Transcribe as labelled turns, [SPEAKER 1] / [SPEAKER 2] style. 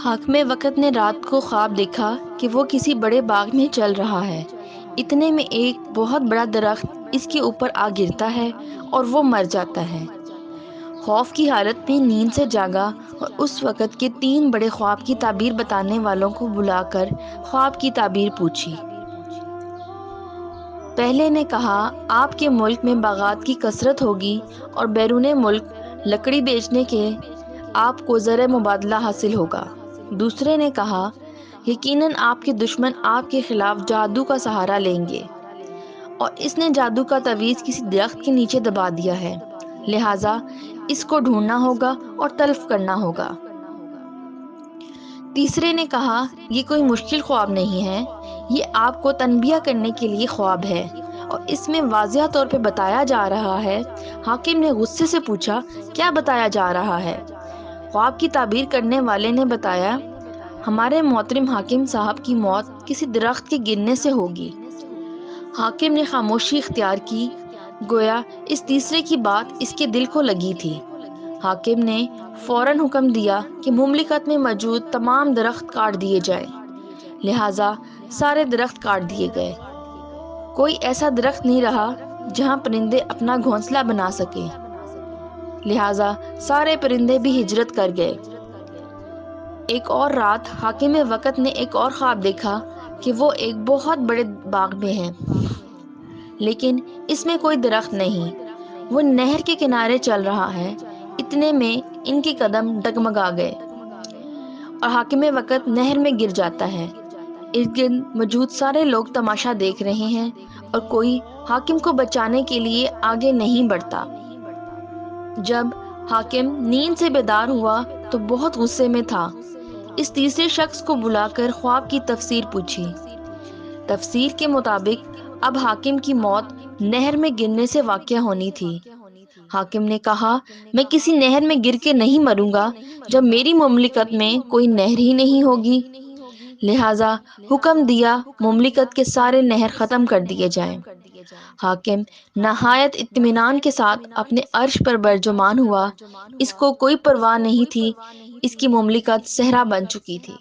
[SPEAKER 1] حاکم وقت نے رات کو خواب دیکھا کہ وہ کسی بڑے باغ میں چل رہا ہے۔ اتنے میں ایک بہت بڑا درخت اس کے اوپر آ گرتا ہے اور وہ مر جاتا ہے۔ خوف کی حالت میں نیند سے جاگا اور اس وقت کے 3 بڑے خواب کی تعبیر بتانے والوں کو بلا کر خواب کی تعبیر پوچھی۔ پہلے نے کہا، آپ کے ملک میں باغات کی کثرت ہوگی اور بیرون ملک لکڑی بیچنے کے آپ کو زر مبادلہ حاصل ہوگا۔ دوسرے نے کہا، یقیناً آپ کے دشمن آپ کے خلاف جادو کا سہارا لیں گے اور اس نے جادو کا تعویذ کسی درخت کے نیچے دبا دیا ہے، لہٰذا اس کو ڈھونڈنا ہوگا اور تلف کرنا ہوگا۔ تیسرے نے کہا، یہ کوئی مشکل خواب نہیں ہے، یہ آپ کو تنبیہ کرنے کے لیے خواب ہے اور اس میں واضح طور پہ بتایا جا رہا ہے۔ حاکم نے غصے سے پوچھا، کیا بتایا جا رہا ہے؟ خواب کی تعبیر کرنے والے نے بتایا، ہمارے محترم حاکم صاحب کی موت کسی درخت کے گرنے سے ہوگی۔ حاکم نے خاموشی اختیار کی، گویا اس تیسرے کی بات اس کے دل کو لگی تھی۔ حاکم نے فوراً حکم دیا کہ مملکت میں موجود تمام درخت کاٹ دیے جائیں، لہٰذا سارے درخت کاٹ دیے گئے۔ کوئی ایسا درخت نہیں رہا جہاں پرندے اپنا گھونسلہ بنا سکیں، لہٰذا سارے پرندے بھی ہجرت کر گئے۔ ایک اور رات حاکم وقت نے ایک اور خواب دیکھا کہ وہ ایک بہت بڑے باغ میں ہے، لیکن اس میں کوئی درخت نہیں۔ وہ نہر کے کنارے چل رہا ہے۔ اتنے میں ان کے قدم ڈگمگا گئے اور حاکم وقت نہر میں گر جاتا ہے۔ ارد گرد موجود سارے لوگ تماشا دیکھ رہے ہیں اور کوئی حاکم کو بچانے کے لیے آگے نہیں بڑھتا۔ جب حاکم نیند سے بیدار ہوا تو بہت غصے میں تھا۔ اس تیسرے شخص کو بلا کر خواب کی تفسیر پوچھی۔ تفسیر کے مطابق اب حاکم کی موت نہر میں گرنے سے واقع ہونی تھی۔ حاکم نے کہا، میں کسی نہر میں گر کے نہیں مروں گا جب میری مملکت میں کوئی نہر ہی نہیں ہوگی، لہٰذا حکم دیا مملکت کے سارے نہر ختم کر دیے جائیں۔ حاکم نہایت اطمینان کے ساتھ اپنے عرش پر برجمان ہوا۔ اس کو کوئی پرواہ نہیں تھی، اس کی مملکت صحرا بن چکی تھی۔